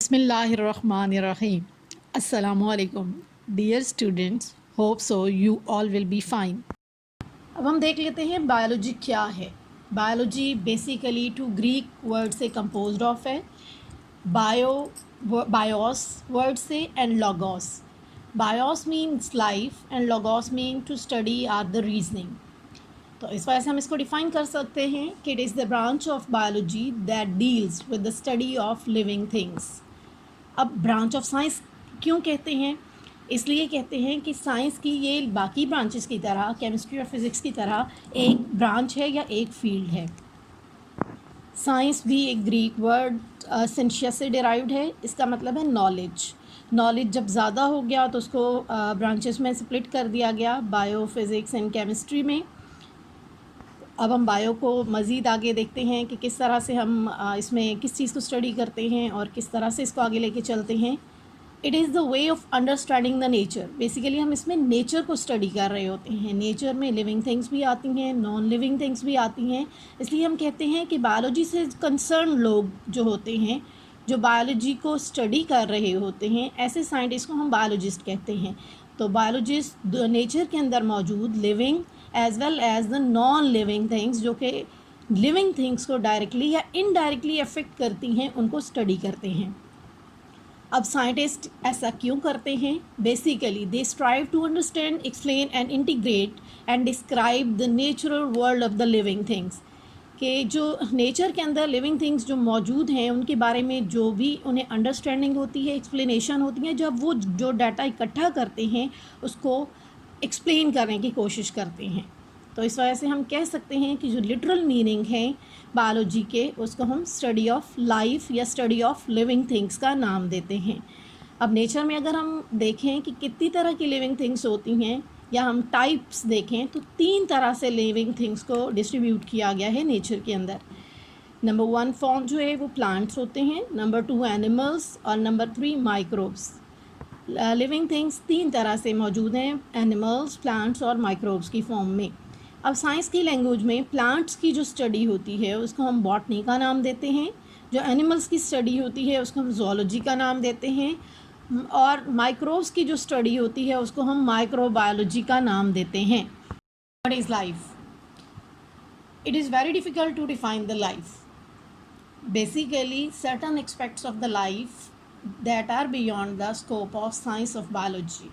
Bismillahirrahmanirrahim. Assalamualaikum. Dear students, hope so you all will be fine. अब हम देख लेते हैं बायोलॉजी क्या है. Biology basically two Greek word से कंपोज्ड ऑफ है. बायोस वर्ड से and logos. Bios means life and logos mean to study or the reasoning. तो इस वजह से हम इसको डिफ़ाइन कर सकते हैं कि it is the branch of biology that deals with the study of living things. अब ब्रांच ऑफ साइंस क्यों कहते हैं? इसलिए कहते हैं कि साइंस की ये बाकी ब्रांचेस की तरह, केमिस्ट्री और फिज़िक्स की तरह एक ब्रांच है या एक फील्ड है. साइंस भी एक ग्रीक वर्ड सिंशिया से डिराइव्ड है. इसका मतलब है नॉलेज. नॉलेज जब ज़्यादा हो गया तो उसको ब्रांचेस में स्प्लिट कर दिया गया, बायो, फिज़िक्स एंड केमिस्ट्री में. अब हम बायो को मज़ीद आगे देखते हैं कि किस तरह से हम इसमें किस चीज़ को स्टडी करते हैं और किस तरह से इसको आगे लेके चलते हैं. It is the way of understanding the nature. Basically हम इसमें नेचर को स्टडी कर रहे होते हैं. नेचर में लिविंग थिंग्स भी आती हैं, नॉन लिविंग थिंग्स भी आती हैं. इसलिए हम कहते हैं कि बायोलॉजी से कंसर्न लोग जो होते हैं, जो बायोलॉजी को स्टडी कर रहे होते हैं, ऐसे साइंटिस्ट को हम बायोलॉजिस्ट कहते हैं. तो बायोलॉजिस्ट नेचर के अंदर मौजूद living as well as the non living things, जो कि लिविंग थिंग्स को डायरेक्टली या इनडायरेक्टली अफेक्ट करती हैं, उनको स्टडी करते हैं. अब साइंटिस्ट ऐसा क्यों करते हैं? Basically they strive to understand, explain and integrate and describe the natural world of the living things. कि जो नेचर के अंदर लिविंग थिंग्स जो मौजूद हैं उनके बारे में जो भी उन्हें अंडरस्टैंडिंग होती है, एक्सप्लेनेशन होती है, जब वो जो डाटा इकट्ठा करते हैं उसको एक्सप्लेन करने की कोशिश करते हैं. तो इस वजह से हम कह सकते हैं कि जो लिटरल मीनिंग है बायोलॉजी के, उसको हम स्टडी ऑफ लाइफ या स्टडी ऑफ लिविंग थिंग्स का नाम देते हैं. अब नेचर में अगर हम देखें कि कितनी तरह की लिविंग थिंग्स होती हैं या हम टाइप्स देखें तो 3 तरह से लिविंग थिंग्स को डिस्ट्रीब्यूट किया गया है नेचर के अंदर. नंबर 1 फॉर्म जो है वो प्लांट्स होते हैं, नंबर 2 एनिमल्स और नंबर 3 माइक्रोब्स. लिविंग थिंग्स 3 तरह से मौजूद हैं, एनिमल्स, प्लांट्स और माइक्रोब्स की फॉर्म में. अब साइंस की लैंग्वेज में प्लांट्स की जो स्टडी होती है उसको हम बॉटनी का नाम देते हैं, जो एनिमल्स की स्टडी होती है उसको हम ज़ूलॉजी का नाम देते हैं, और माइक्रोब्स की जो स्टडी होती है उसको हम माइक्रोबायोलॉजी का नाम देते हैं. What is life? It is very difficult to define the life. Basically certain aspects of the life that are beyond the scope of science of biology.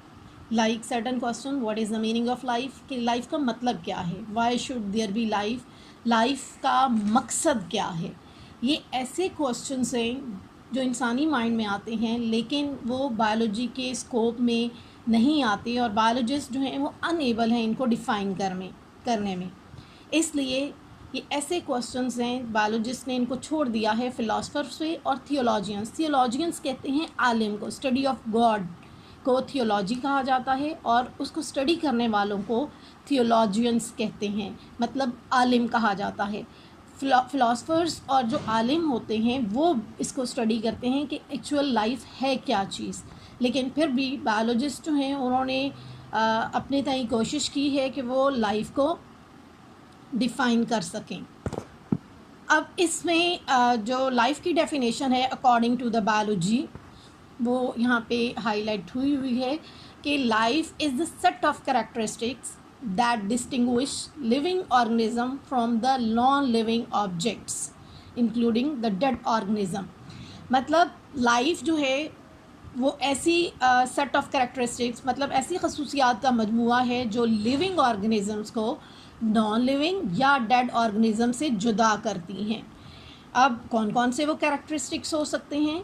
Like certain question, what is the meaning of life? कि life का मतलब क्या है? Why should there be life? Life का मकसद क्या है? ये ऐसे questions हैं जो इंसानी माइंड में आते हैं, लेकिन वो बायोलॉजी के स्कोप में नहीं आते और बायोलॉजिस्ट जो हैं वो अनएबल हैं इनको डिफ़ाइन करने में. इसलिए ये ऐसे क्वेश्चंस हैं, बायोलॉजिस्ट ने इनको छोड़ दिया है फिलोसफर्स पे और थियोलॉजियंस. थियोलॉजियंस कहते हैं आलिम को, स्टडी ऑफ गॉड को थियोलॉजी कहा जाता है और उसको स्टडी करने वालों को थियोलॉजियंस कहते हैं, मतलब आलिम कहा जाता है. फिलोसफर्स और जो आलिम होते हैं वो इसको स्टडी करते हैं कि एक्चुअल लाइफ है क्या चीज़. लेकिन फिर भी बायोलॉजिस्ट जो हैं उन्होंने अपने तय कोशिश की है कि वो लाइफ को डिफ़ाइन कर सकें. अब इसमें जो लाइफ की डेफिनेशन है अकॉर्डिंग टू द बायोलॉजी वो यहाँ पे हाईलाइट हुई है कि life is the set of characteristics that distinguish living organism from the non living objects including the dead organism. मतलब लाइफ जो है वो ऐसी सेट ऑफ कैरेक्टरिस्टिक्स, मतलब ऐसी खसूसियात का मजमूआ है जो लिविंग ऑर्गेनिजम्स को नॉन लिविंग या डेड ऑर्गेनिज्म से जुदा करती हैं. अब कौन कौन से वो कैरेक्टरिस्टिक्स हो सकते हैं?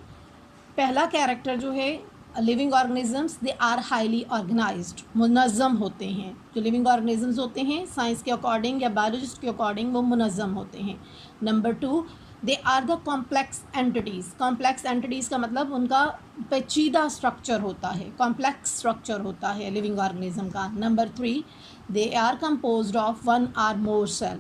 पहला कैरेक्टर जो है, living organisms they are highly organised, मुनज़्ज़म होते हैं. जो लिविंग ऑर्गेनिजम्स होते हैं साइंस के अकॉर्डिंग या बायोलॉजिस्ट के अकॉर्डिंग वो मुनज़्ज़म होते हैं. Number 2 they are the complex entities. Complex entities का मतलब उनका पेचीदा स्ट्रक्चर होता है, कॉम्प्लेक्स स्ट्रक्चर होता है लिविंग ऑर्गेनिज्म का. Number 3 they are composed of 1 और मोर सेल.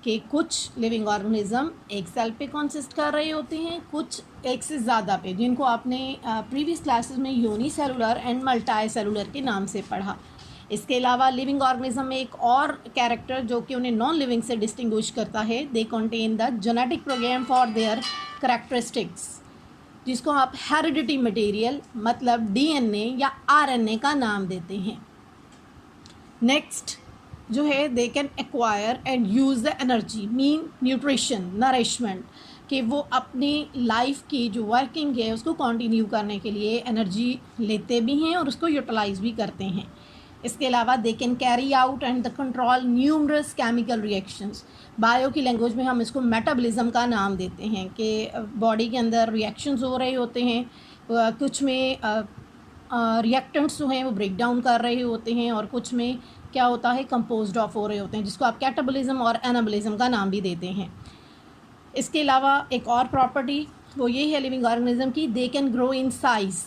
कि कुछ लिविंग ऑर्गेनिज्म एक सेल पे कॉन्सिस्ट कर रहे होते हैं, कुछ एक से ज़्यादा पे, जिनको आपने प्रीवियस क्लासेस में यूनिसेलुलर एंड मल्टी सेलुलर के नाम से पढ़ा. इसके अलावा लिविंग ऑर्गेनिज्म में एक और कैरेक्टर जो कि उन्हें नॉन लिविंग से डिस्टिंग्विश करता है, they contain the genetic program for their characteristics. जिसको आप हेरिडिटी मटेरियल मतलब डीएनए या आरएनए का नाम देते हैं। नेक्स्ट जो है they can acquire and use the energy mean nutrition nourishment, कि वो अपनी लाइफ की जो वर्किंग है उसको कंटिन्यू करने के लिए एनर्जी लेते भी हैं और उसको यूटिलाइज भी करते हैं। इसके अलावा they can carry out and the control numerous chemical reactions. Bio की लैंग्वेज में हम इसको मेटाबॉलिज्म का नाम देते हैं कि बॉडी के अंदर रिएक्शंस हो रहे होते हैं, कुछ में रिएक्टेंट्स जो हैं वो ब्रेक डाउन कर रहे होते हैं और कुछ में क्या होता है कंपोज्ड ऑफ हो रहे होते हैं, जिसको आप कैटाबॉलिज्म और एनाबॉलिज्म का नाम भी देते हैं। इसके अलावा एक और प्रॉपर्टी वो ये है लिविंग ऑर्गेनिज्म की, they can grow in size,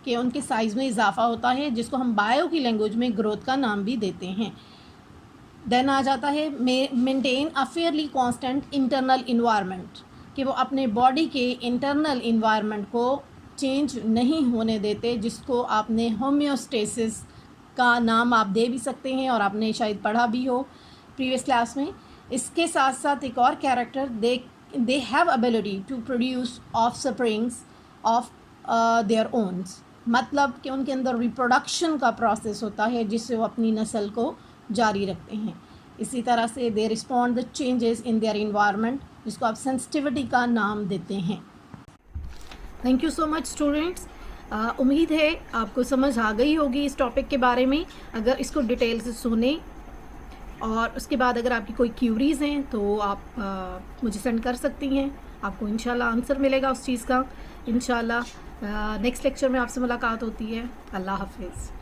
कि उनके साइज़ में इजाफा होता है, जिसको हम बायो की लैंग्वेज में ग्रोथ का नाम भी देते हैं। देन आ जाता है maintain a fairly constant internal environment, कि वो अपने बॉडी के इंटरनल इन्वायरमेंट को चेंज नहीं होने देते, जिसको आपने होम्योस्टेसिस का नाम आप दे भी सकते हैं और आपने शायद पढ़ा भी हो प्रीवियस क्लास में। इसके साथ साथ एक और character, they have ability to produce offsprings of their owns, मतलब कि उनके अंदर रिप्रोडक्शन का प्रोसेस होता है जिससे वो अपनी नस्ल को जारी रखते हैं। इसी तरह से they respond the changes in their environment, जिसको आप सेंसिटिविटी का नाम देते हैं। Thank you so much students. उम्मीद है आपको समझ आ गई होगी इस टॉपिक के बारे में। अगर इसको डिटेल से सुने और उसके बाद अगर आपकी कोई क्यूरीज़ हैं तो आप मुझे सेंड कर सकती हैं, आपको इंशाल्लाह आंसर मिलेगा उस चीज़ का। इंशाल्लाह नेक्स्ट लेक्चर में आपसे मुलाकात होती है। अल्लाह हाफिज़।